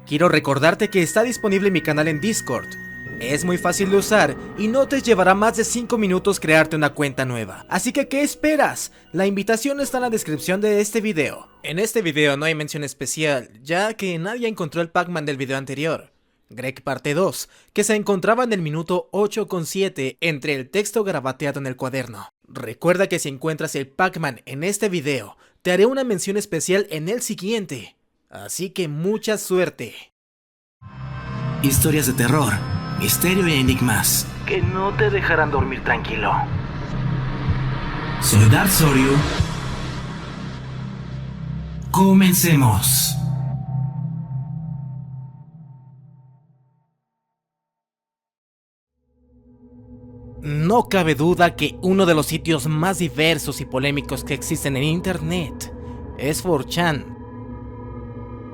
Quiero recordarte que está disponible mi canal en Discord. Es muy fácil de usar y no te llevará más de 5 minutos crearte una cuenta nueva. Así que, ¿qué esperas? La invitación está en la descripción de este video. En este video no hay mención especial, ya que nadie encontró el Pac-Man del video anterior. Greg parte 2, que se encontraba en el minuto 8,7 entre el texto garabateado en el cuaderno. Recuerda que si encuentras el Pac-Man en este video, te haré una mención especial en el siguiente. Así que mucha suerte. Historias de terror, misterio y enigmas que no te dejarán dormir tranquilo. Soy Dark Soryu. Comencemos. No cabe duda que uno de los sitios más diversos y polémicos que existen en internet es 4chan.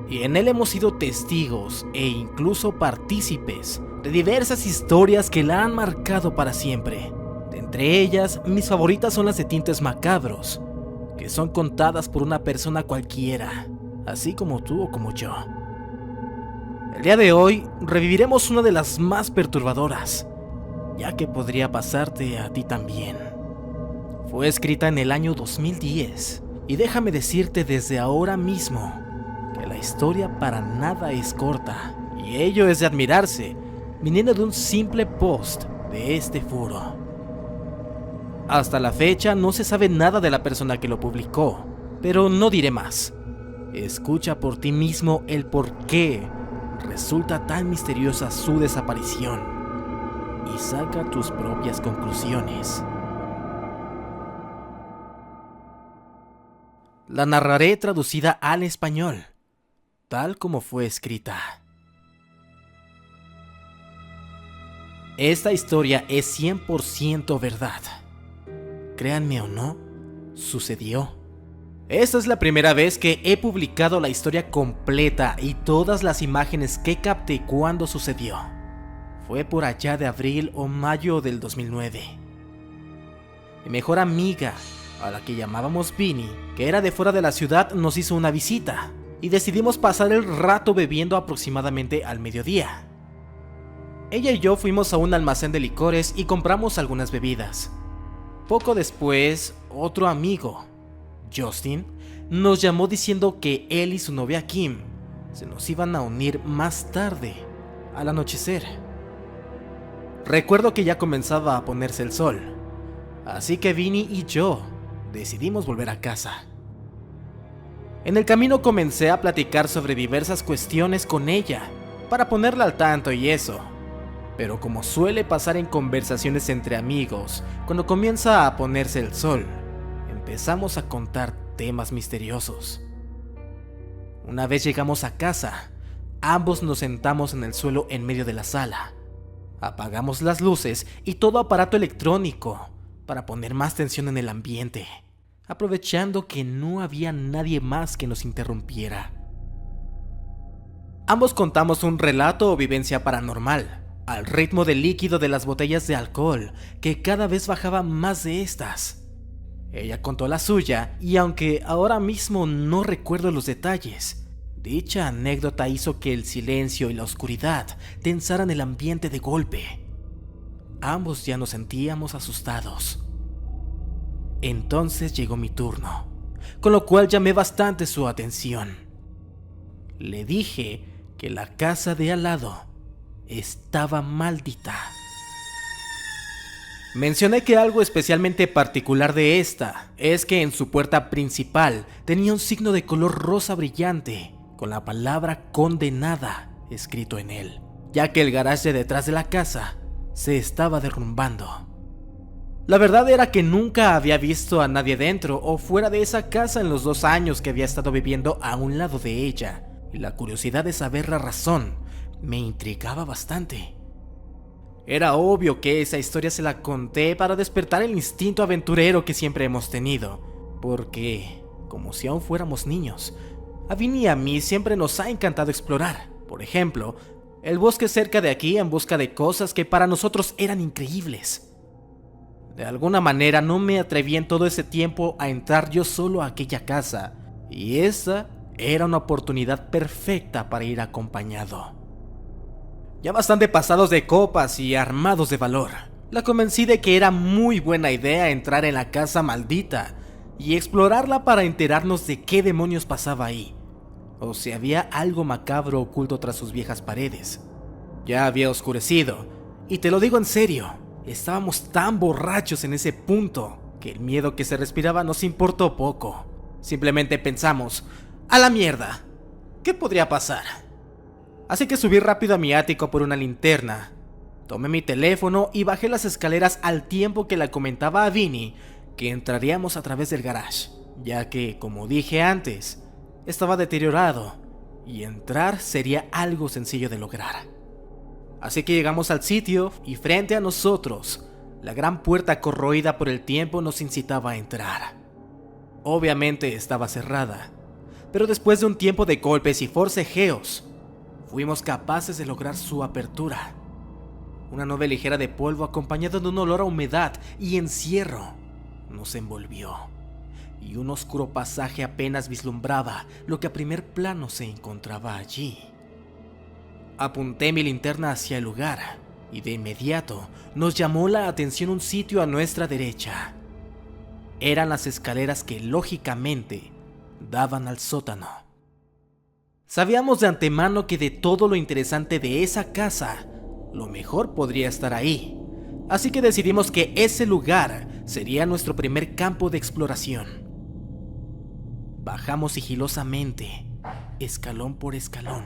Y en él hemos sido testigos e incluso partícipes de diversas historias que la han marcado para siempre. De entre ellas, mis favoritas son las de tintes macabros, que son contadas por una persona cualquiera, así como tú o como yo. El día de hoy reviviremos una de las más perturbadoras, ya que podría pasarte a ti también. Fue escrita en el año 2010, y déjame decirte desde ahora mismo que la historia para nada es corta, y ello es de admirarse, viniendo de un simple post de este foro. Hasta la fecha no se sabe nada de la persona que lo publicó, pero no diré más. Escucha por ti mismo el por qué resulta tan misteriosa su desaparición, y saca tus propias conclusiones. La narraré traducida al español, tal como fue escrita. Esta historia es 100% verdad. Créanme o no, sucedió. Esta es la primera vez que he publicado la historia completa y todas las imágenes que capté cuando sucedió. Fue por allá de abril o mayo del 2009. Mi mejor amiga, a la que llamábamos Vinny, que era de fuera de la ciudad, nos hizo una visita y decidimos pasar el rato bebiendo aproximadamente al mediodía. Ella y yo fuimos a un almacén de licores y compramos algunas bebidas. Poco después, otro amigo, Justin, nos llamó diciendo que él y su novia Kim se nos iban a unir más tarde, al anochecer. Recuerdo que ya comenzaba a ponerse el sol, así que Vinny y yo decidimos volver a casa. En el camino comencé a platicar sobre diversas cuestiones con ella, para ponerla al tanto y eso. Pero como suele pasar en conversaciones entre amigos, cuando comienza a ponerse el sol, empezamos a contar temas misteriosos. Una vez llegamos a casa, ambos nos sentamos en el suelo en medio de la sala. Apagamos las luces y todo aparato electrónico para poner más tensión en el ambiente, aprovechando que no había nadie más que nos interrumpiera. Ambos contamos un relato o vivencia paranormal, al ritmo del líquido de las botellas de alcohol, que cada vez bajaba más de estas. Ella contó la suya, y aunque ahora mismo no recuerdo los detalles, dicha anécdota hizo que el silencio y la oscuridad tensaran el ambiente de golpe. Ambos ya nos sentíamos asustados. Entonces llegó mi turno, con lo cual llamé bastante su atención. Le dije que la casa de al lado estaba maldita. Mencioné que algo especialmente particular de esta es que en su puerta principal tenía un signo de color rosa brillante con la palabra condenada escrito en él, ya que el garaje detrás de la casa se estaba derrumbando. La verdad era que nunca había visto a nadie dentro o fuera de esa casa en los 2 años que había estado viviendo a un lado de ella, y la curiosidad de saber la razón me intrigaba bastante. Era obvio que esa historia se la conté para despertar el instinto aventurero que siempre hemos tenido, porque, como si aún fuéramos niños, a Vinny y a mí siempre nos ha encantado explorar. Por ejemplo, el bosque cerca de aquí en busca de cosas que para nosotros eran increíbles. De alguna manera no me atreví en todo ese tiempo a entrar yo solo a aquella casa, y esa Era una oportunidad perfecta para ir acompañado. Ya bastante pasados de copas y armados de valor, la convencí de que era muy buena idea entrar en la casa maldita y explorarla para enterarnos de qué demonios pasaba ahí, o si había algo macabro oculto tras sus viejas paredes. Ya había oscurecido, y te lo digo en serio, estábamos tan borrachos en ese punto que el miedo que se respiraba nos importó poco. Simplemente pensamos, ¡a la mierda! ¿Qué podría pasar? Así que subí rápido a mi ático por una linterna, tomé mi teléfono y bajé las escaleras al tiempo que le comentaba a Vinny que entraríamos a través del garage, ya que, como dije antes, estaba deteriorado y entrar sería algo sencillo de lograr. Así que llegamos al sitio y frente a nosotros, la gran puerta corroída por el tiempo nos incitaba a entrar. Obviamente estaba cerrada, pero después de un tiempo de golpes y forcejeos, fuimos capaces de lograr su apertura. Una nube ligera de polvo acompañada de un olor a humedad y encierro nos envolvió, y un oscuro pasaje apenas vislumbraba lo que a primer plano se encontraba allí. Apunté mi linterna hacia el lugar y de inmediato nos llamó la atención un sitio a nuestra derecha. Eran las escaleras que lógicamente daban al sótano. Sabíamos de antemano que de todo lo interesante de esa casa, lo mejor podría estar ahí, así que decidimos que ese lugar sería nuestro primer campo de exploración. Bajamos sigilosamente, escalón por escalón.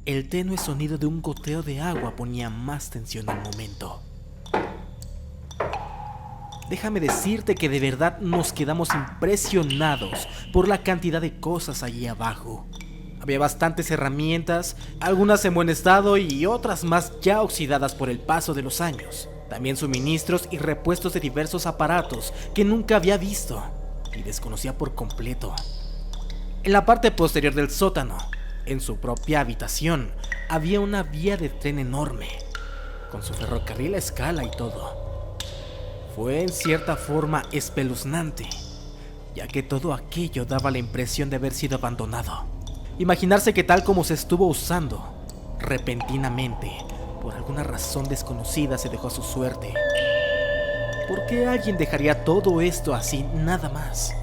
El tenue sonido de un goteo de agua ponía más tensión al momento. Déjame decirte que de verdad nos quedamos impresionados por la cantidad de cosas allí abajo. Había bastantes herramientas, algunas en buen estado y otras más ya oxidadas por el paso de los años. También suministros y repuestos de diversos aparatos que nunca había visto y desconocía por completo. En la parte posterior del sótano, en su propia habitación, había una vía de tren enorme, con su ferrocarril a escala y todo. Fue en cierta forma espeluznante, ya que todo aquello daba la impresión de haber sido abandonado. Imaginarse que tal como se estuvo usando, repentinamente, por alguna razón desconocida se dejó a su suerte. ¿Por qué alguien dejaría todo esto así nada más?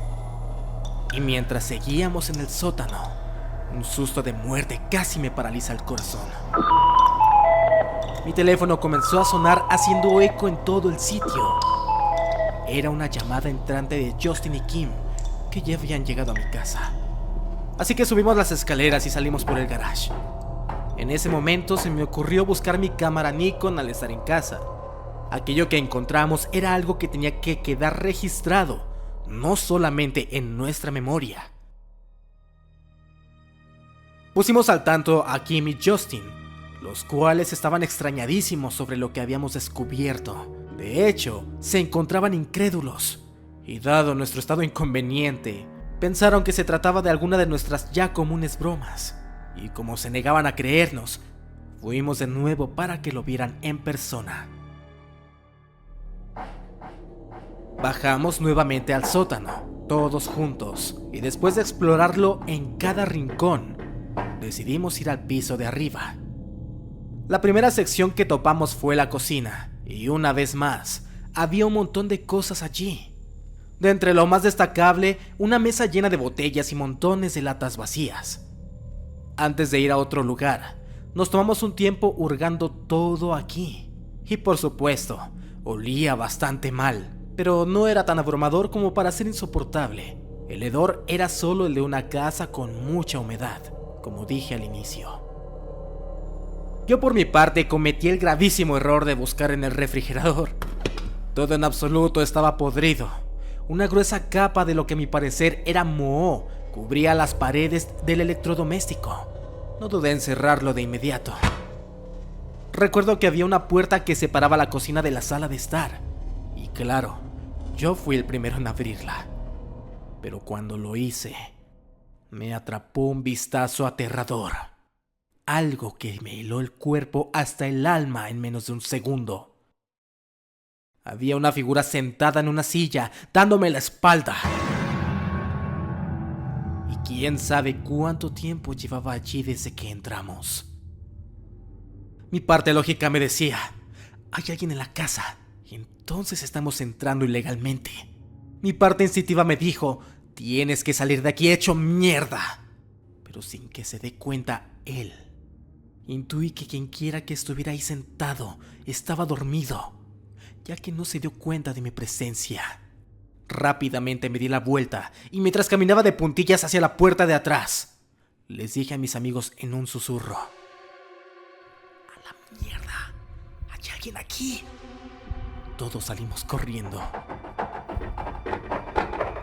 Y mientras seguíamos en el sótano, un susto de muerte casi me paraliza el corazón. Mi teléfono comenzó a sonar haciendo eco en todo el sitio. Era una llamada entrante de Justin y Kim, que ya habían llegado a mi casa. Así que subimos las escaleras y salimos por el garage. En ese momento se me ocurrió buscar mi cámara Nikon al estar en casa. Aquello que encontramos era algo que tenía que quedar registrado, no solamente en nuestra memoria. Pusimos al tanto a Kim y Justin, los cuales estaban extrañadísimos sobre lo que habíamos descubierto. De hecho, se encontraban incrédulos, y dado nuestro estado inconveniente, pensaron que se trataba de alguna de nuestras ya comunes bromas, y como se negaban a creernos, fuimos de nuevo para que lo vieran en persona. Bajamos nuevamente al sótano, todos juntos, y después de explorarlo en cada rincón, decidimos ir al piso de arriba. La primera sección que topamos fue la cocina, y una vez más, había un montón de cosas allí. De entre lo más destacable, una mesa llena de botellas y montones de latas vacías. Antes de ir a otro lugar, nos tomamos un tiempo hurgando todo aquí. Y por supuesto, olía bastante mal, pero no era tan abrumador como para ser insoportable. El hedor era solo el de una casa con mucha humedad, como dije al inicio. Yo por mi parte cometí el gravísimo error de buscar en el refrigerador. Todo en absoluto estaba podrido. Una gruesa capa de lo que a mi parecer era moho cubría las paredes del electrodoméstico. No dudé en cerrarlo de inmediato. Recuerdo que había una puerta que separaba la cocina de la sala de estar. Y claro, yo fui el primero en abrirla. Pero cuando lo hice, me atrapó un vistazo aterrador. Algo que me heló el cuerpo hasta el alma en menos de un segundo. Había una figura sentada en una silla, dándome la espalda. Quién sabe cuánto tiempo llevaba allí desde que entramos. Mi parte lógica me decía, hay alguien en la casa, y entonces estamos entrando ilegalmente. Mi parte instintiva me dijo, tienes que salir de aquí hecho mierda. Pero sin que se dé cuenta él. Intuí que quienquiera que estuviera ahí sentado estaba dormido, ya que no se dio cuenta de mi presencia. Rápidamente me di la vuelta y mientras caminaba de puntillas hacia la puerta de atrás, les dije a mis amigos en un susurro: ¡A la mierda! ¡Hay alguien aquí! Todos salimos corriendo.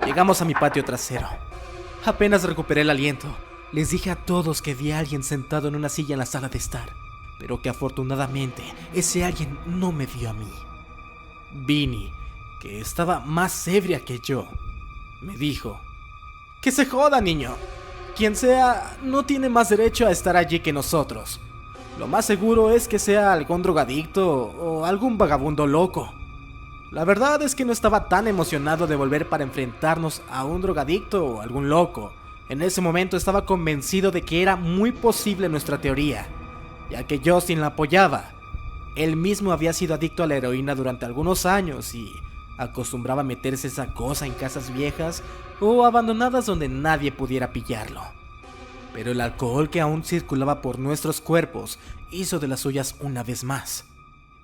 Llegamos a mi patio trasero. Apenas recuperé el aliento, les dije a todos que vi a alguien sentado en una silla en la sala de estar, pero que afortunadamente ese alguien no me vio a mí. Vinny, que estaba más ebria que yo, me dijo: ¡Que se joda, niño! Quien sea, no tiene más derecho a estar allí que nosotros. Lo más seguro es que sea algún drogadicto o algún vagabundo loco. La verdad es que no estaba tan emocionado de volver para enfrentarnos a un drogadicto o algún loco. En ese momento estaba convencido de que era muy posible nuestra teoría, ya que Justin la apoyaba. Él mismo había sido adicto a la heroína durante algunos años y acostumbraba a meterse esa cosa en casas viejas o abandonadas donde nadie pudiera pillarlo. Pero el alcohol que aún circulaba por nuestros cuerpos hizo de las suyas una vez más.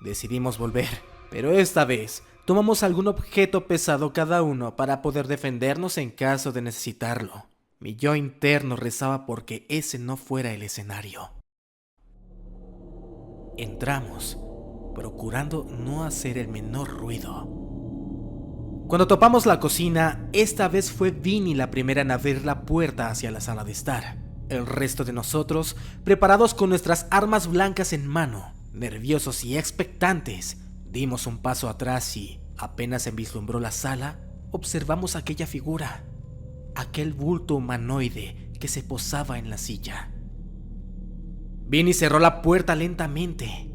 Decidimos volver, pero esta vez tomamos algún objeto pesado cada uno para poder defendernos en caso de necesitarlo. Mi yo interno rezaba porque ese no fuera el escenario. Entramos, procurando no hacer el menor ruido. Cuando topamos la cocina, esta vez fue Vinny la primera en abrir la puerta hacia la sala de estar. El resto de nosotros, preparados con nuestras armas blancas en mano, nerviosos y expectantes, dimos un paso atrás y, apenas se vislumbró la sala, observamos aquella figura, aquel bulto humanoide que se posaba en la silla. Vinny cerró la puerta lentamente,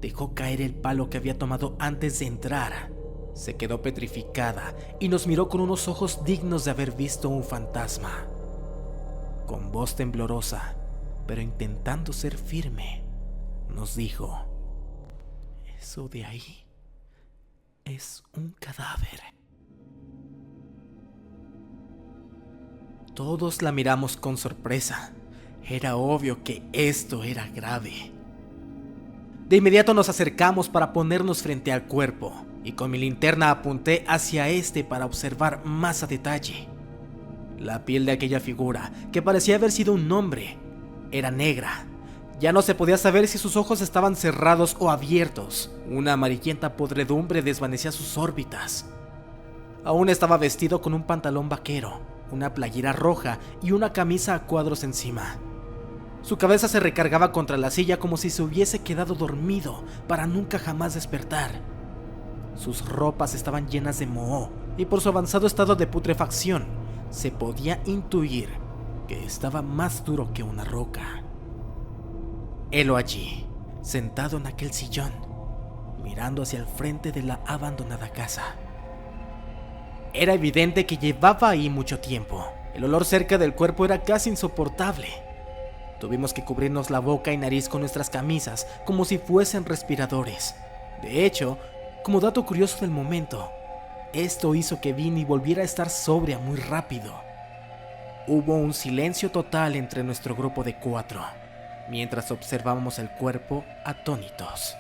dejó caer el palo que había tomado antes de entrar, se quedó petrificada y nos miró con unos ojos dignos de haber visto un fantasma. Con voz temblorosa, pero intentando ser firme, nos dijo: eso de ahí es un cadáver. Todos la miramos con sorpresa. Era obvio que esto era grave. De inmediato nos acercamos para ponernos frente al cuerpo y con mi linterna apunté hacia este para observar más a detalle. La piel de aquella figura, que parecía haber sido un hombre, era negra. Ya no se podía saber si sus ojos estaban cerrados o abiertos. Una amarillenta podredumbre desvanecía sus órbitas. Aún estaba vestido con un pantalón vaquero, una playera roja y una camisa a cuadros encima. Su cabeza se recargaba contra la silla como si se hubiese quedado dormido para nunca jamás despertar. Sus ropas estaban llenas de moho y por su avanzado estado de putrefacción se podía intuir que estaba más duro que una roca. Helo allí, sentado en aquel sillón, mirando hacia el frente de la abandonada casa. Era evidente que llevaba ahí mucho tiempo. El olor cerca del cuerpo era casi insoportable. Tuvimos que cubrirnos la boca y nariz con nuestras camisas como si fuesen respiradores. De hecho, como dato curioso del momento, esto hizo que Vinny volviera a estar sobria muy rápido. Hubo un silencio total entre nuestro grupo de 4, mientras observábamos el cuerpo atónitos.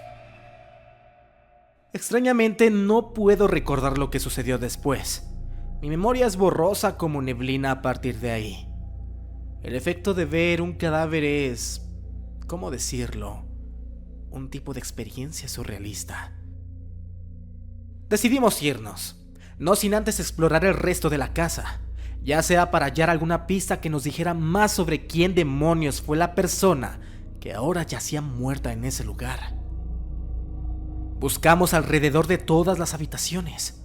Extrañamente no puedo recordar lo que sucedió después. Mi memoria es borrosa como neblina a partir de ahí. El efecto de ver un cadáver es, ¿cómo decirlo?, un tipo de experiencia surrealista. Decidimos irnos, no sin antes explorar el resto de la casa, ya sea para hallar alguna pista que nos dijera más sobre quién demonios fue la persona que ahora yacía muerta en ese lugar. Buscamos alrededor de todas las habitaciones,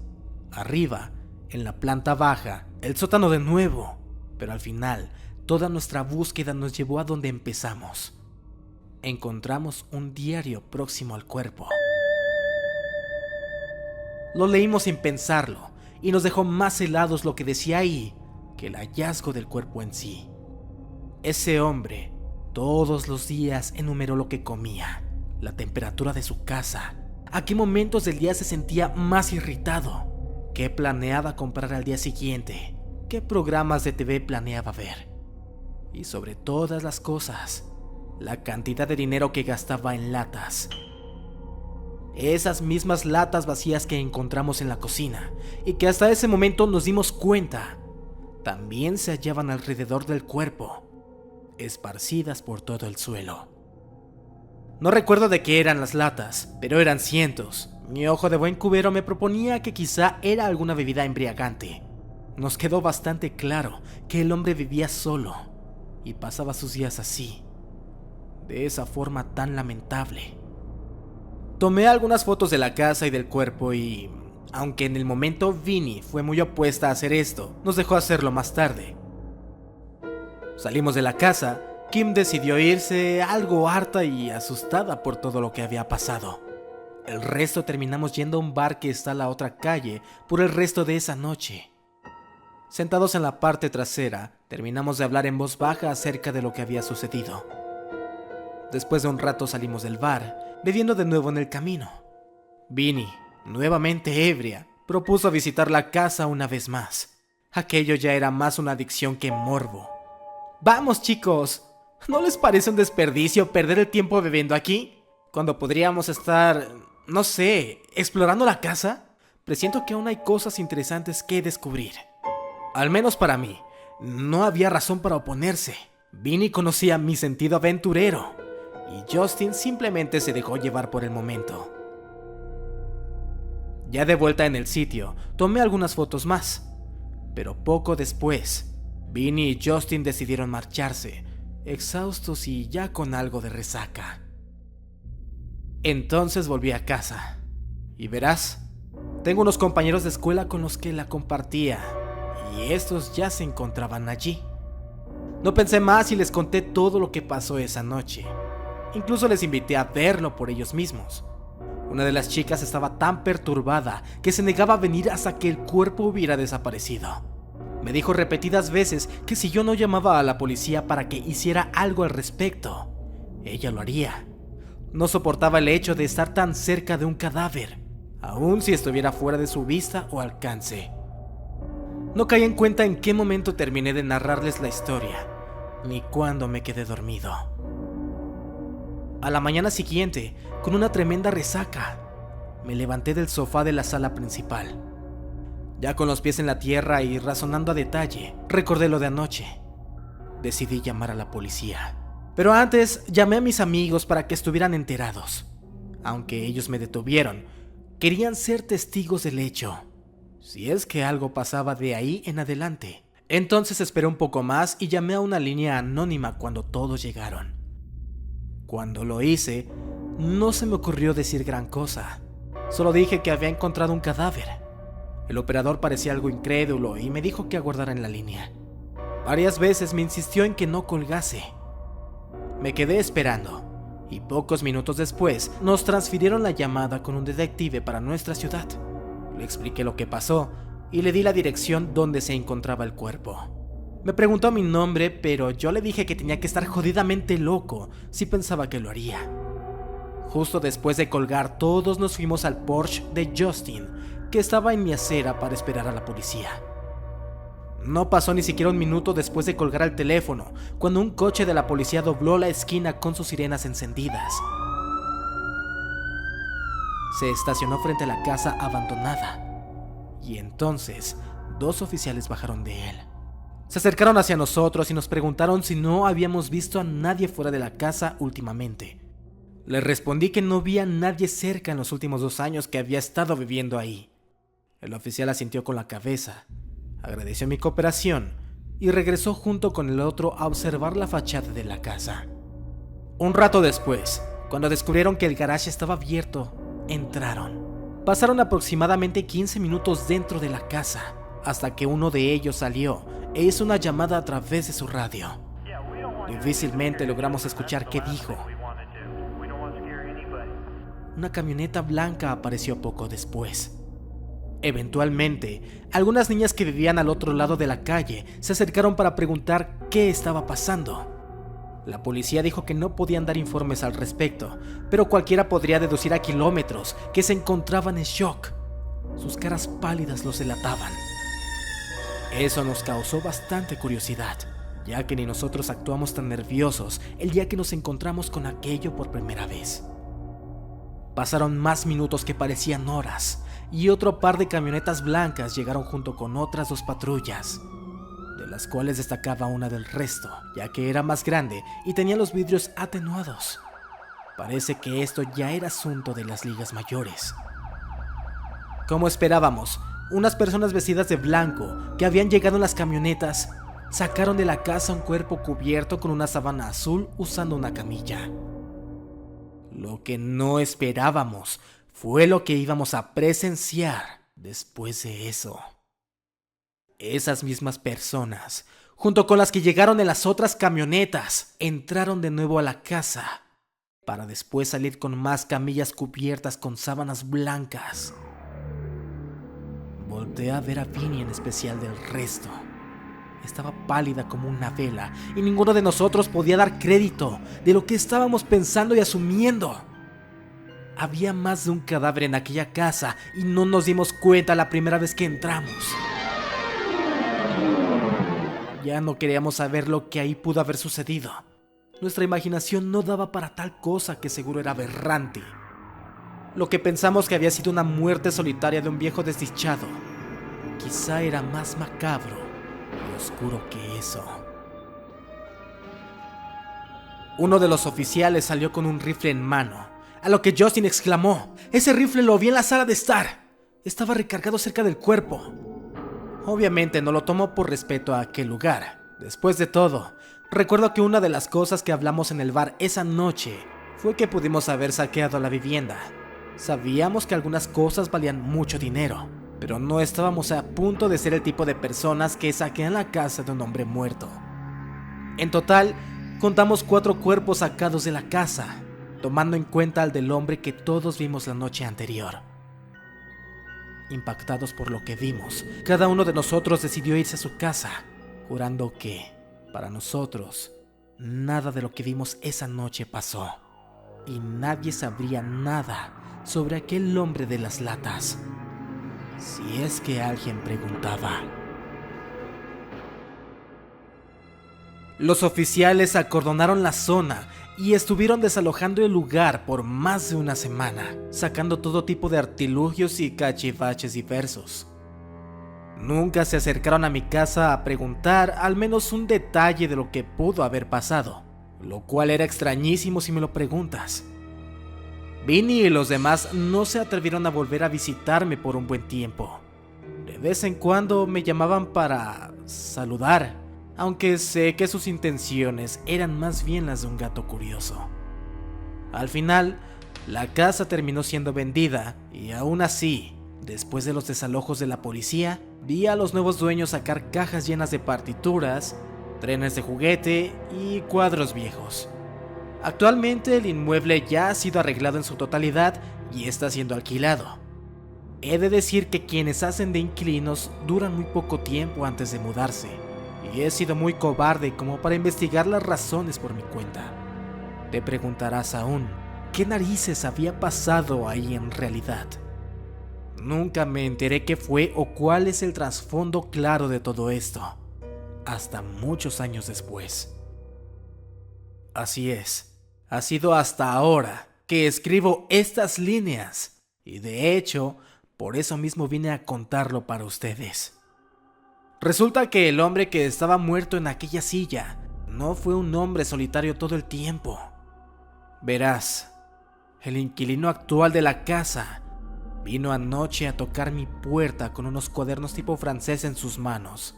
arriba, en la planta baja, el sótano de nuevo, pero al final toda nuestra búsqueda nos llevó a donde empezamos. Encontramos un diario próximo al cuerpo. Lo leímos sin pensarlo y nos dejó más helados lo que decía ahí que el hallazgo del cuerpo en sí. Ese hombre todos los días enumeró lo que comía, la temperatura de su casa, a qué momentos del día se sentía más irritado, qué planeaba comprar al día siguiente, qué programas de TV planeaba ver. Y sobre todas las cosas, la cantidad de dinero que gastaba en latas. Esas mismas latas vacías que encontramos en la cocina y que hasta ese momento nos dimos cuenta, también se hallaban alrededor del cuerpo, esparcidas por todo el suelo. No recuerdo de qué eran las latas, pero eran cientos. Mi ojo de buen cubero me proponía que quizá era alguna bebida embriagante. Nos quedó bastante claro que el hombre vivía solo y pasaba sus días así, de esa forma tan lamentable. Tomé algunas fotos de la casa y del cuerpo y, aunque en el momento Vinny fue muy opuesta a hacer esto, nos dejó hacerlo más tarde. Salimos de la casa. Kim decidió irse algo harta y asustada por todo lo que había pasado. El resto terminamos yendo a un bar que está a la otra calle por el resto de esa noche. Sentados en la parte trasera, terminamos de hablar en voz baja acerca de lo que había sucedido. Después de un rato salimos del bar, bebiendo de nuevo en el camino. Vinny, nuevamente ebria, propuso visitar la casa una vez más. Aquello ya era más una adicción que morbo. ¡Vamos, chicos! ¿No les parece un desperdicio perder el tiempo bebiendo aquí? Cuando podríamos estar, no sé, explorando la casa. Presiento que aún hay cosas interesantes que descubrir. Al menos para mí, no había razón para oponerse. Vinny conocía mi sentido aventurero y Justin simplemente se dejó llevar por el momento. Ya de vuelta en el sitio, tomé algunas fotos más, pero poco después, Vinny y Justin decidieron marcharse, exhaustos y ya con algo de resaca. Entonces volví a casa, y verás, tengo unos compañeros de escuela con los que la compartía, y estos ya se encontraban allí. No pensé más y les conté todo lo que pasó esa noche. Incluso les invité a verlo por ellos mismos. Una de las chicas estaba tan perturbada que se negaba a venir hasta que el cuerpo hubiera desaparecido. Me dijo repetidas veces que si yo no llamaba a la policía para que hiciera algo al respecto, ella lo haría. No soportaba el hecho de estar tan cerca de un cadáver, aun si estuviera fuera de su vista o alcance. No caí en cuenta en qué momento terminé de narrarles la historia, ni cuándo me quedé dormido. A la mañana siguiente, con una tremenda resaca, me levanté del sofá de la sala principal. Ya con los pies en la tierra y razonando a detalle, recordé lo de anoche. Decidí llamar a la policía. Pero antes llamé a mis amigos para que estuvieran enterados. Aunque ellos me detuvieron, querían ser testigos del hecho, si es que algo pasaba de ahí en adelante. Entonces esperé un poco más y llamé a una línea anónima cuando todos llegaron. Cuando lo hice, no se me ocurrió decir gran cosa. Solo dije que había encontrado un cadáver. El operador parecía algo incrédulo y me dijo que aguardara en la línea. Varias veces me insistió en que no colgase. Me quedé esperando, y pocos minutos después nos transfirieron la llamada con un detective para nuestra ciudad. Le expliqué lo que pasó y le di la dirección donde se encontraba el cuerpo. Me preguntó mi nombre, pero yo le dije que tenía que estar jodidamente loco si pensaba que lo haría. Justo después de colgar, todos nos fuimos al Porsche de Justin, que estaba en mi acera para esperar a la policía. No pasó ni siquiera un minuto después de colgar el teléfono, cuando un coche de la policía dobló la esquina con sus sirenas encendidas. Se estacionó frente a la casa abandonada, y entonces 2 oficiales bajaron de él. Se acercaron hacia nosotros y nos preguntaron si no habíamos visto a nadie fuera de la casa últimamente. Les respondí que no vi a nadie cerca en los últimos 2 años que había estado viviendo ahí. El oficial asintió con la cabeza, agradeció mi cooperación y regresó junto con el otro a observar la fachada de la casa. Un rato después, cuando descubrieron que el garaje estaba abierto, entraron. Pasaron aproximadamente 15 minutos dentro de la casa, hasta que uno de ellos salió e hizo una llamada a través de su radio. Difícilmente logramos escuchar qué dijo. Una camioneta blanca apareció poco después. Eventualmente, algunas niñas que vivían al otro lado de la calle se acercaron para preguntar qué estaba pasando. La policía dijo que no podían dar informes al respecto, pero cualquiera podría deducir a kilómetros que se encontraban en shock. Sus caras pálidas los delataban. Eso nos causó bastante curiosidad, ya que ni nosotros actuamos tan nerviosos el día que nos encontramos con aquello por primera vez. Pasaron más minutos que parecían horas, y otro par de camionetas blancas llegaron junto con otras 2 patrullas, de las cuales destacaba una del resto, ya que era más grande y tenía los vidrios atenuados. Parece que esto ya era asunto de las ligas mayores. Como esperábamos, unas personas vestidas de blanco que habían llegado en las camionetas sacaron de la casa un cuerpo cubierto con una sábana azul usando una camilla. Lo que no esperábamos fue lo que íbamos a presenciar después de eso. Esas mismas personas, junto con las que llegaron en las otras camionetas, entraron de nuevo a la casa, para después salir con más camillas cubiertas con sábanas blancas. Volteé a ver a Vinny, en especial del resto. Estaba pálida como una vela y ninguno de nosotros podía dar crédito de lo que estábamos pensando y asumiendo. Había más de un cadáver en aquella casa y no nos dimos cuenta la primera vez que entramos. Ya no queríamos saber lo que ahí pudo haber sucedido. Nuestra imaginación no daba para tal cosa que seguro era aberrante. Lo que pensamos que había sido una muerte solitaria de un viejo desdichado, quizá era más macabro y oscuro que eso. Uno de los oficiales salió con un rifle en mano, a lo que Justin exclamó: «¡Ese rifle lo vi en la sala de estar! Estaba recargado cerca del cuerpo». Obviamente no lo tomó por respeto a aquel lugar. Después de todo, recuerdo que una de las cosas que hablamos en el bar esa noche fue que pudimos haber saqueado la vivienda. Sabíamos que algunas cosas valían mucho dinero, pero no estábamos a punto de ser el tipo de personas que saquean la casa de un hombre muerto. En total, contamos 4 cuerpos sacados de la casa, tomando en cuenta al del hombre que todos vimos la noche anterior. Impactados por lo que vimos, cada uno de nosotros decidió irse a su casa, jurando que, para nosotros, nada de lo que vimos esa noche pasó, y nadie sabría nada sobre aquel hombre de las latas, si es que alguien preguntaba. Los oficiales acordonaron la zona y estuvieron desalojando el lugar por más de una semana, sacando todo tipo de artilugios y cachivaches diversos. Nunca se acercaron a mi casa a preguntar al menos un detalle de lo que pudo haber pasado, lo cual era extrañísimo si me lo preguntas. Vinny y los demás no se atrevieron a volver a visitarme por un buen tiempo. De vez en cuando me llamaban para saludar, aunque sé que sus intenciones eran más bien las de un gato curioso. Al final, la casa terminó siendo vendida y aún así, después de los desalojos de la policía, vi a los nuevos dueños sacar cajas llenas de partituras, trenes de juguete y cuadros viejos. Actualmente el inmueble ya ha sido arreglado en su totalidad y está siendo alquilado. He de decir que quienes hacen de inquilinos duran muy poco tiempo antes de mudarse, y he sido muy cobarde como para investigar las razones por mi cuenta. Te preguntarás aún, ¿qué narices había pasado ahí en realidad? Nunca me enteré qué fue o cuál es el trasfondo claro de todo esto, hasta muchos años después. Así es, ha sido hasta ahora que escribo estas líneas, y de hecho, por eso mismo vine a contarlo para ustedes. Resulta que el hombre que estaba muerto en aquella silla no fue un hombre solitario todo el tiempo. Verás, el inquilino actual de la casa vino anoche a tocar mi puerta con unos cuadernos tipo francés en sus manos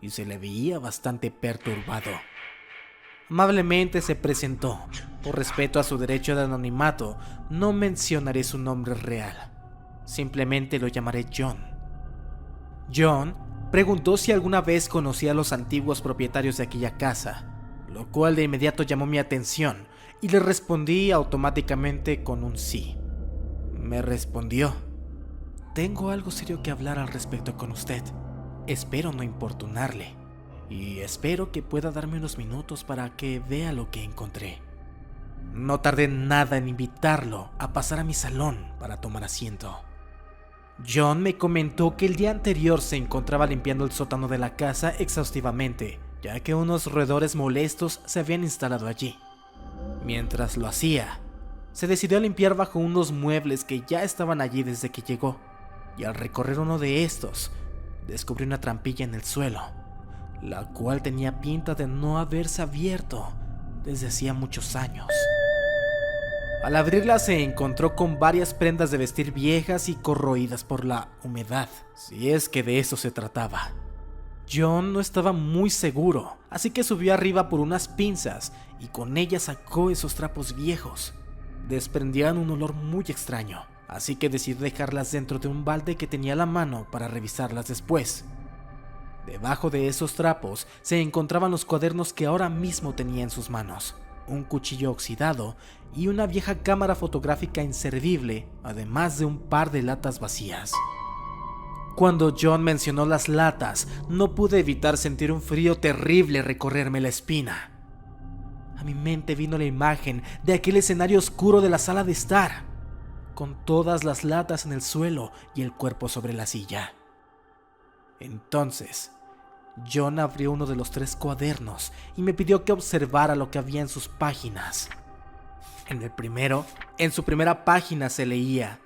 y se le veía bastante perturbado. Amablemente se presentó. Por respeto a su derecho de anonimato, no mencionaré su nombre real. Simplemente lo llamaré John. John preguntó si alguna vez conocía a los antiguos propietarios de aquella casa, lo cual de inmediato llamó mi atención y le respondí automáticamente con un sí. Me respondió: tengo algo serio que hablar al respecto con usted. Espero no importunarle. Y espero que pueda darme unos minutos para que vea lo que encontré. No tardé nada en invitarlo a pasar a mi salón para tomar asiento. John me comentó que el día anterior se encontraba limpiando el sótano de la casa exhaustivamente, ya que unos roedores molestos se habían instalado allí. Mientras lo hacía, se decidió a limpiar bajo unos muebles que ya estaban allí desde que llegó, y al recorrer uno de estos, descubrió una trampilla en el suelo, la cual tenía pinta de no haberse abierto desde hacía muchos años. Al abrirla se encontró con varias prendas de vestir viejas y corroídas por la humedad, si es que de eso se trataba. John no estaba muy seguro, así que subió arriba por unas pinzas y con ellas sacó esos trapos viejos. Desprendían un olor muy extraño, así que decidió dejarlas dentro de un balde que tenía a la mano para revisarlas después. Debajo de esos trapos se encontraban los cuadernos que ahora mismo tenía en sus manos, un cuchillo oxidado y una vieja cámara fotográfica inservible, además de un par de latas vacías. Cuando John mencionó las latas, no pude evitar sentir un frío terrible recorrerme la espina. A mi mente vino la imagen de aquel escenario oscuro de la sala de estar, con todas las latas en el suelo y el cuerpo sobre la silla. Entonces, John abrió uno de los 3 cuadernos y me pidió que observara lo que había en sus páginas. En el primero, en su primera página se leía: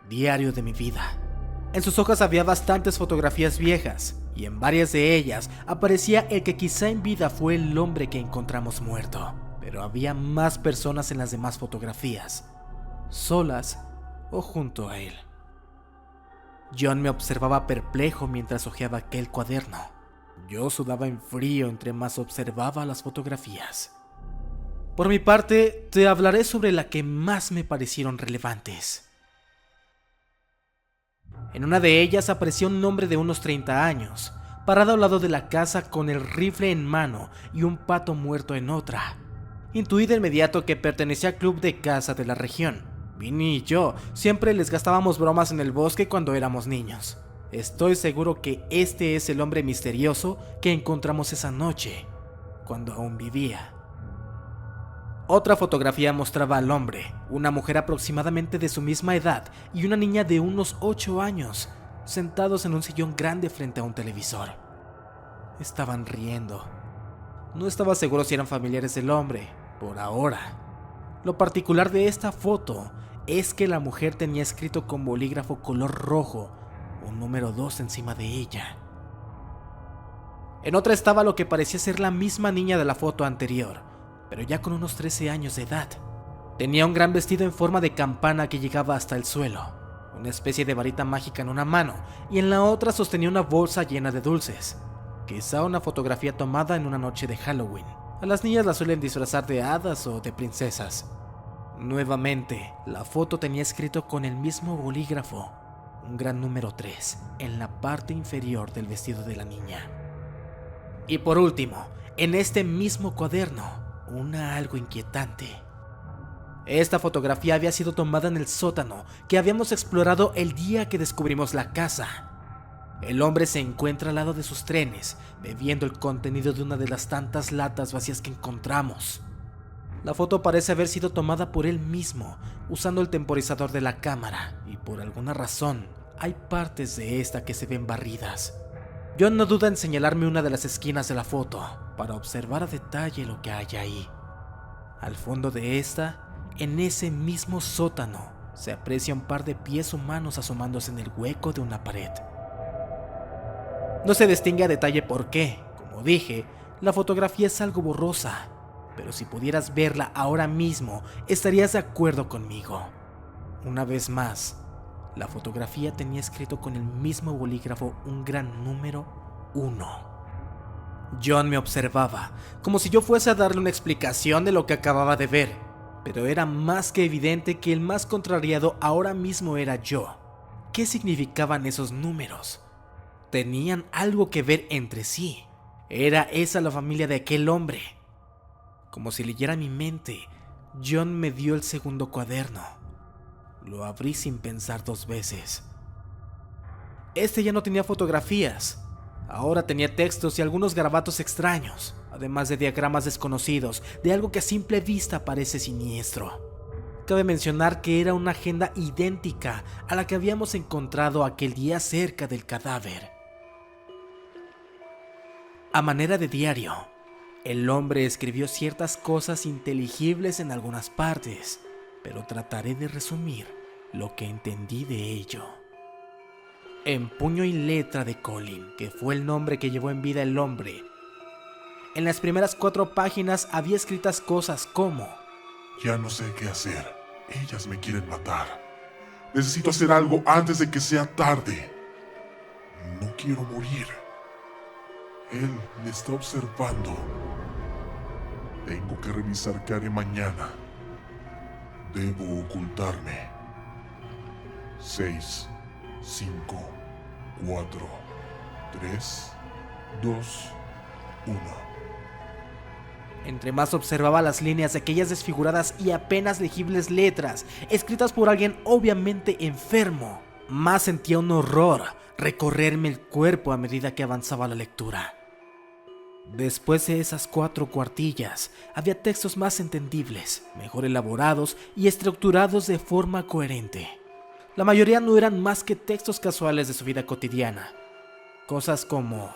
Diario de mi vida. En sus hojas había bastantes fotografías viejas, y en varias de ellas aparecía el que quizá en vida fue el hombre que encontramos muerto, pero había más personas en las demás fotografías, solas o junto a él. John me observaba perplejo mientras hojeaba aquel cuaderno. Yo sudaba en frío entre más observaba las fotografías. Por mi parte, te hablaré sobre la que más me parecieron relevantes. En una de ellas apareció un hombre de unos 30 años, parado al lado de la casa con el rifle en mano y un pato muerto en otra. Intuí de inmediato que pertenecía al club de caza de la región. Vinny y yo siempre les gastábamos bromas en el bosque cuando éramos niños. Estoy seguro que este es el hombre misterioso que encontramos esa noche, cuando aún vivía. Otra fotografía mostraba al hombre, una mujer aproximadamente de su misma edad y una niña de unos 8 años, sentados en un sillón grande frente a un televisor. Estaban riendo. No estaba seguro si eran familiares del hombre, por ahora. Lo particular de esta foto es que la mujer tenía escrito con bolígrafo color rojo un número 2 encima de ella. En otra estaba lo que parecía ser la misma niña de la foto anterior, pero ya con unos 13 años de edad. Tenía un gran vestido en forma de campana que llegaba hasta el suelo, una especie de varita mágica en una mano y en la otra sostenía una bolsa llena de dulces. Quizá una fotografía tomada en una noche de Halloween. A las niñas las suelen disfrazar de hadas o de princesas. Nuevamente, la foto tenía escrito con el mismo bolígrafo un gran número 3 en la parte inferior del vestido de la niña. Y por último, en este mismo cuaderno, una algo inquietante. Esta fotografía había sido tomada en el sótano que habíamos explorado el día que descubrimos la casa. El hombre se encuentra al lado de sus trenes, bebiendo el contenido de una de las tantas latas vacías que encontramos. La foto parece haber sido tomada por él mismo, usando el temporizador de la cámara, y por alguna razón, hay partes de esta que se ven barridas. John no duda en señalarme una de las esquinas de la foto, para observar a detalle lo que hay ahí. Al fondo de esta, en ese mismo sótano, se aprecia un par de pies humanos asomándose en el hueco de una pared. No se distingue a detalle por qué, como dije, la fotografía es algo borrosa, pero si pudieras verla ahora mismo, estarías de acuerdo conmigo. Una vez más, la fotografía tenía escrito con el mismo bolígrafo un gran número 1. John me observaba, como si yo fuese a darle una explicación de lo que acababa de ver, pero era más que evidente que el más contrariado ahora mismo era yo. ¿Qué significaban esos números? Tenían algo que ver entre sí. ¿Era esa la familia de aquel hombre? Como si leyera mi mente, John me dio el segundo cuaderno. Lo abrí sin pensar 2 veces. Este ya no tenía fotografías. Ahora tenía textos y algunos garabatos extraños, además de diagramas desconocidos, de algo que a simple vista parece siniestro. Cabe mencionar que era una agenda idéntica a la que habíamos encontrado aquel día cerca del cadáver. A manera de diario, el hombre escribió ciertas cosas inteligibles en algunas partes, pero trataré de resumir lo que entendí de ello. En puño y letra de Colin, que fue el nombre que llevó en vida el hombre, en las primeras 4 páginas había escritas cosas como: ya no sé qué hacer, ellas me quieren matar. Necesito hacer algo antes de que sea tarde. No quiero morir. Él me está observando. Tengo que revisar qué haré mañana. Debo ocultarme. 6, 5, 4, 3, 2, 1. Entre más observaba las líneas de aquellas desfiguradas y apenas legibles letras, escritas por alguien obviamente enfermo, más sentía un horror recorrerme el cuerpo a medida que avanzaba la lectura. Después de esas 4 cuartillas, había textos más entendibles, mejor elaborados y estructurados de forma coherente. La mayoría no eran más que textos casuales de su vida cotidiana. Cosas como: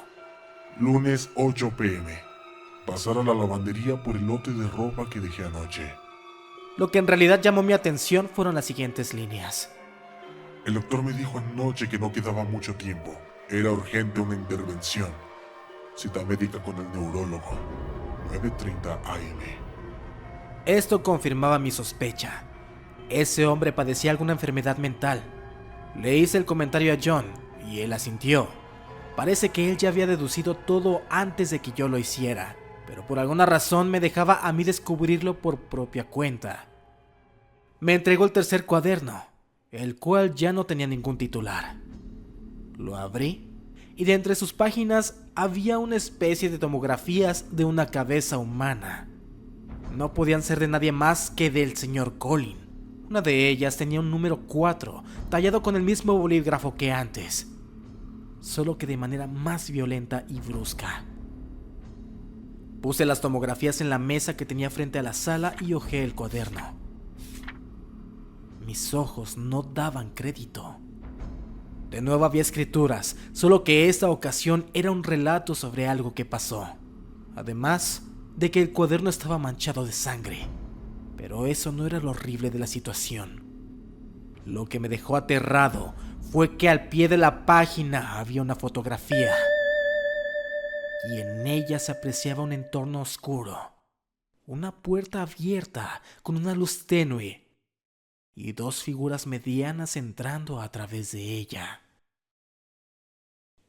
lunes 8 p.m. Pasar a la lavandería por el lote de ropa que dejé anoche. Lo que en realidad llamó mi atención fueron las siguientes líneas. El doctor me dijo anoche que no quedaba mucho tiempo. Era urgente una intervención. Cita médica con el neurólogo. 9:30 a.m. Esto confirmaba mi sospecha. Ese hombre padecía alguna enfermedad mental. Le hice el comentario a John y él asintió. Parece que él ya había deducido todo antes de que yo lo hiciera, pero por alguna razón me dejaba a mí descubrirlo por propia cuenta. Me entregó el tercer cuaderno, el cual ya no tenía ningún titular. Lo abrí y de entre sus páginas había una especie de tomografías de una cabeza humana. No podían ser de nadie más que del señor Colin. Una de ellas tenía un número 4, tallado con el mismo bolígrafo que antes, solo que de manera más violenta y brusca. Puse las tomografías en la mesa que tenía frente a la sala y hojeé el cuaderno. Mis ojos no daban crédito. De nuevo había escrituras, solo que esta ocasión era un relato sobre algo que pasó. Además de que el cuaderno estaba manchado de sangre. Pero eso no era lo horrible de la situación. Lo que me dejó aterrado fue que al pie de la página había una fotografía. Y en ella se apreciaba un entorno oscuro. Una puerta abierta con una luz tenue. Y 2 figuras medianas entrando a través de ella.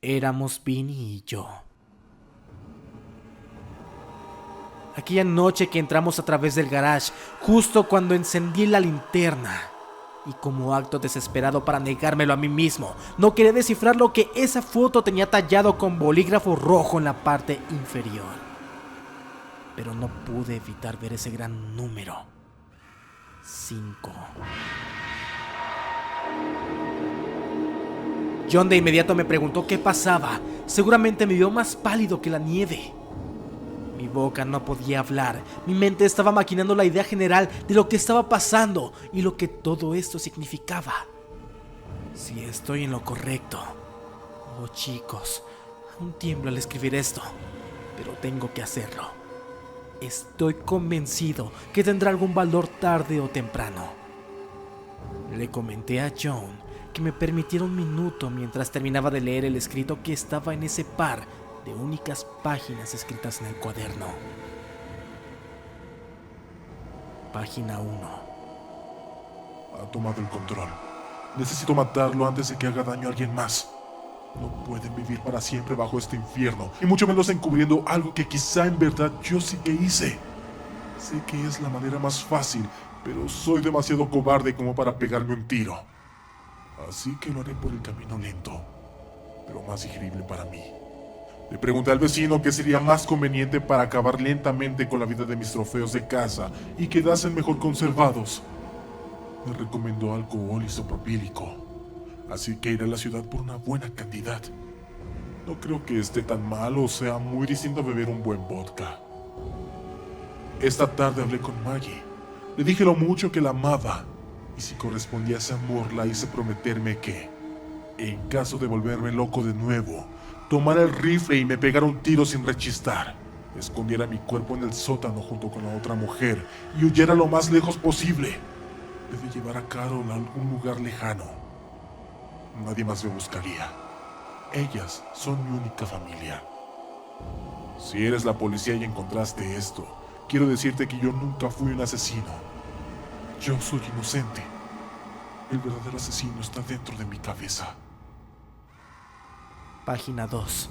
Éramos Vinny y yo. Aquella noche que entramos a través del garage, justo cuando encendí la linterna. Y como acto desesperado para negármelo a mí mismo, no quería descifrar lo que esa foto tenía tallado con bolígrafo rojo en la parte inferior. Pero no pude evitar ver ese gran número. 5. John de inmediato me preguntó qué pasaba. Seguramente me vio más pálido que la nieve. Mi boca no podía hablar, mi mente estaba maquinando la idea general de lo que estaba pasando y lo que todo esto significaba. Si estoy en lo correcto. Oh chicos, aún tiemblo al escribir esto, pero tengo que hacerlo. Estoy convencido que tendrá algún valor tarde o temprano. Le comenté a John que me permitiera un minuto mientras terminaba de leer el escrito que estaba en ese par de únicas páginas escritas en el cuaderno. Página 1. Ha tomado el control. Necesito matarlo antes de que haga daño a alguien más. No pueden vivir para siempre bajo este infierno, y mucho menos encubriendo algo que quizá en verdad yo sí que hice. Sé que es la manera más fácil, pero soy demasiado cobarde como para pegarme un tiro. Así que lo haré por el camino lento, pero más digerible para mí. Le pregunté al vecino qué sería más conveniente para acabar lentamente con la vida de mis trofeos de caza y quedasen mejor conservados. Me recomendó alcohol isopropílico, así que iré a la ciudad por una buena cantidad. No creo que esté tan mal o sea muy distinto a beber un buen vodka. Esta tarde hablé con Maggie. Le dije lo mucho que la amaba, y si correspondía a ese amor la hice prometerme que, en caso de volverme loco de nuevo, tomara el rifle y me pegara un tiro sin rechistar, escondiera mi cuerpo en el sótano junto con la otra mujer y huyera lo más lejos posible. Debe llevar a Carol a algún lugar lejano. Nadie más me buscaría. Ellas son mi única familia. Si eres la policía y encontraste esto, quiero decirte que yo nunca fui un asesino. Yo soy inocente. El verdadero asesino está dentro de mi cabeza. Página 2.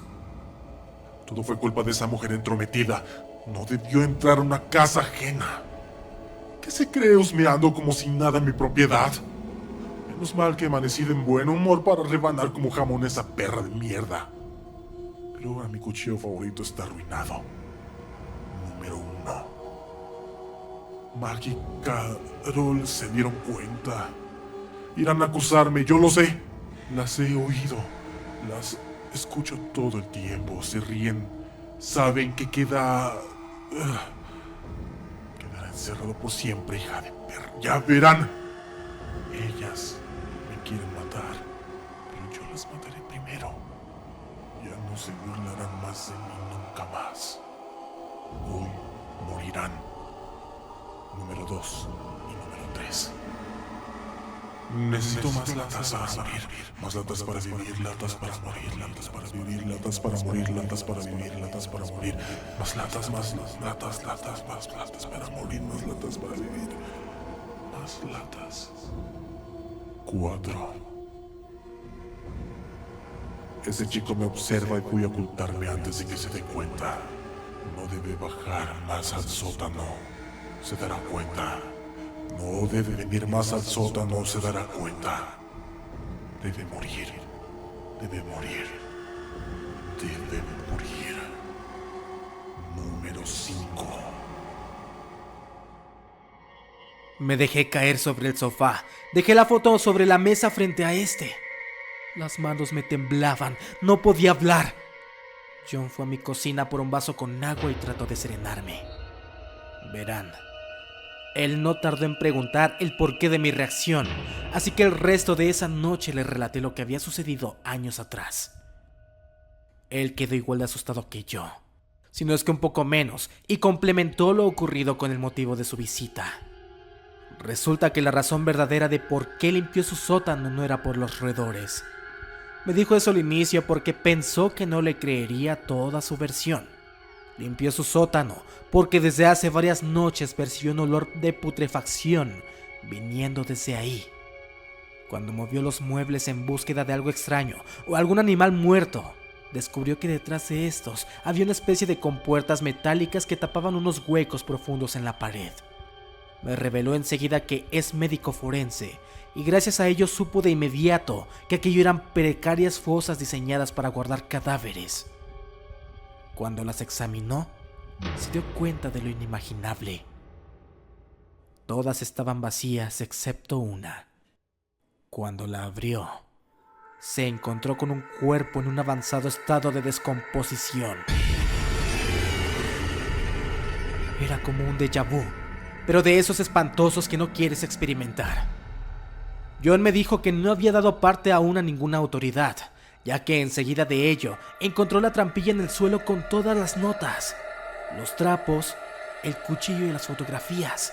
Todo fue culpa de esa mujer entrometida. No debió entrar a una casa ajena. ¿Qué se cree husmeando como si nada en mi propiedad? Menos mal que he amanecido en buen humor para rebanar como jamón esa perra de mierda. Pero ahora mi cuchillo favorito está arruinado. Número 1. Maggie y Carol se dieron cuenta. Irán a acusarme, yo lo sé. Las he oído. Las escucho todo el tiempo. Se ríen. Saben que quedará encerrado por siempre, hija de perra. Ya verán. Ellas me quieren matar, pero yo las mataré primero. Ya no se burlarán más de mí nunca más. Hoy morirán. Número 2 y número 3. Necesito más latas para morir, más latas para vivir, latas para morir, latas para vivir, latas para morir, latas para vivir, latas para morir, más latas para morir, más latas para vivir, más latas. 4. Ese chico me observa y voy a ocultarme antes de que se dé cuenta. No debe bajar más al sótano. Se dará cuenta. No debe venir más al sótano. Se dará cuenta. Debe morir. Debe morir. Debe morir. Número 5. Me dejé caer sobre el sofá. Dejé la foto sobre la mesa frente a este. Las manos me temblaban. No podía hablar. John fue a mi cocina por un vaso con agua y trató de serenarme. Verán, él no tardó en preguntar el porqué de mi reacción, así que el resto de esa noche le relaté lo que había sucedido años atrás. Él quedó igual de asustado que yo, si no es que un poco menos, y complementó lo ocurrido con el motivo de su visita. Resulta que la razón verdadera de por qué limpió su sótano no era por los roedores. Me dijo eso al inicio porque pensó que no le creería toda su versión. Limpió su sótano porque desde hace varias noches percibió un olor de putrefacción viniendo desde ahí. Cuando movió los muebles en búsqueda de algo extraño o algún animal muerto, descubrió que detrás de estos había una especie de compuertas metálicas que tapaban unos huecos profundos en la pared. Me reveló enseguida que es médico forense y gracias a ello supo de inmediato que aquello eran precarias fosas diseñadas para guardar cadáveres. Cuando las examinó, se dio cuenta de lo inimaginable. Todas estaban vacías excepto una. Cuando la abrió, se encontró con un cuerpo en un avanzado estado de descomposición. Era como un déjà vu, pero de esos espantosos que no quieres experimentar. John me dijo que no había dado parte aún a ninguna autoridad, ya que enseguida de ello encontró la trampilla en el suelo con todas las notas, los trapos, el cuchillo y las fotografías.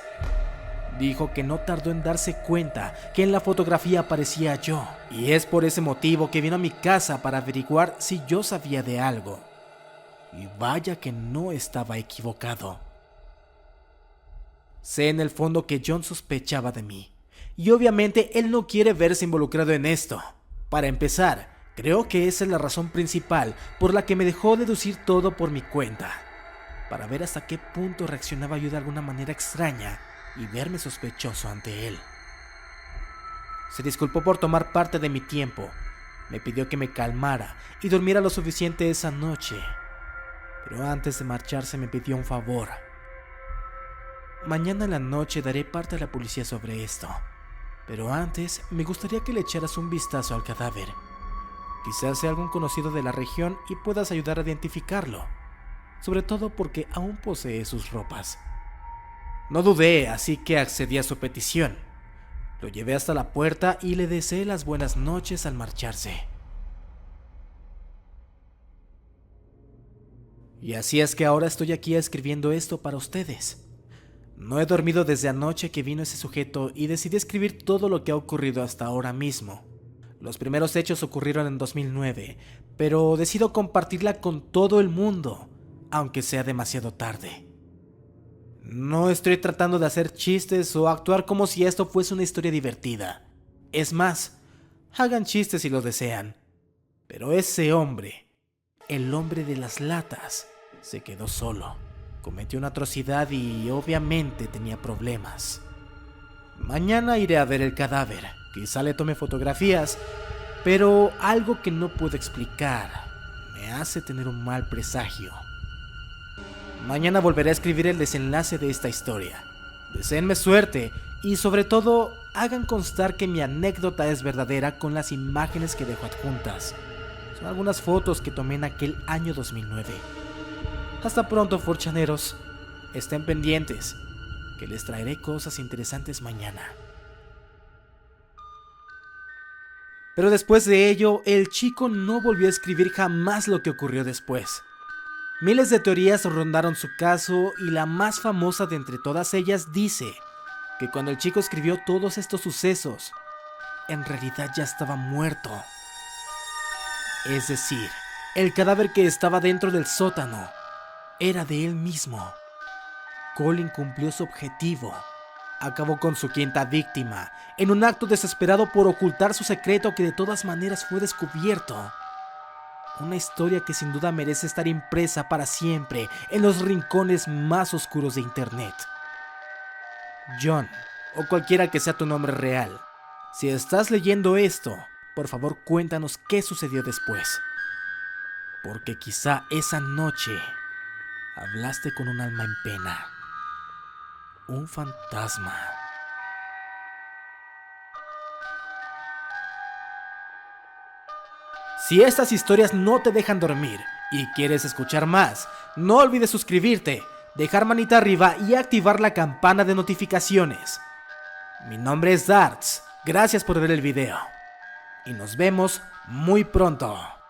Dijo que no tardó en darse cuenta que en la fotografía aparecía yo, y es por ese motivo que vino a mi casa para averiguar si yo sabía de algo. Y vaya que no estaba equivocado. Sé en el fondo que John sospechaba de mí, y obviamente él no quiere verse involucrado en esto. Para empezar, creo que esa es la razón principal por la que me dejó deducir todo por mi cuenta, para ver hasta qué punto reaccionaba yo de alguna manera extraña y verme sospechoso ante él. Se disculpó por tomar parte de mi tiempo, me pidió que me calmara y durmiera lo suficiente esa noche, pero antes de marcharse me pidió un favor. Mañana en la noche daré parte a la policía sobre esto, Pero antes, me gustaría que le echaras un vistazo al cadáver. Quizás sea algún conocido de la región y puedas ayudar a identificarlo, sobre todo porque aún posee sus ropas. No dudé, así que accedí a su petición. Lo llevé hasta la puerta y le deseé las buenas noches al marcharse. Y así es que ahora estoy aquí escribiendo esto para ustedes. No he dormido desde anoche que vino ese sujeto y decidí escribir todo lo que ha ocurrido hasta ahora mismo. Los primeros hechos ocurrieron en 2009, pero decido compartirla con todo el mundo, aunque sea demasiado tarde. No estoy tratando de hacer chistes o actuar como si esto fuese una historia divertida. Es más, hagan chistes si lo desean. Pero ese hombre, el hombre de las latas, se quedó solo. Cometió una atrocidad y obviamente tenía problemas. Mañana iré a ver el cadáver. Quizá le tome fotografías, pero algo que no puedo explicar me hace tener un mal presagio. Mañana volveré a escribir el desenlace de esta historia. Deséenme suerte y sobre todo hagan constar que mi anécdota es verdadera con las imágenes que dejo adjuntas. Son algunas fotos que tomé en aquel año 2009. Hasta pronto, forchaneros. Estén pendientes, que les traeré cosas interesantes mañana. Pero después de ello, el chico no volvió a escribir jamás lo que ocurrió después. Miles de teorías rondaron su caso y la más famosa de entre todas ellas dice que cuando el chico escribió todos estos sucesos, en realidad ya estaba muerto. Es decir, el cadáver que estaba dentro del sótano era de él mismo. Colin cumplió su objetivo. Acabó con su quinta víctima, en un acto desesperado por ocultar su secreto que de todas maneras fue descubierto. Una historia que sin duda merece estar impresa para siempre en los rincones más oscuros de internet. John, o cualquiera que sea tu nombre real, si estás leyendo esto, por favor cuéntanos qué sucedió después. Porque quizá esa noche hablaste con un alma en pena. Un fantasma. Si estas historias no te dejan dormir y quieres escuchar más, no olvides suscribirte, dejar manita arriba y activar la campana de notificaciones. Mi nombre es Darts, gracias por ver el video y nos vemos muy pronto.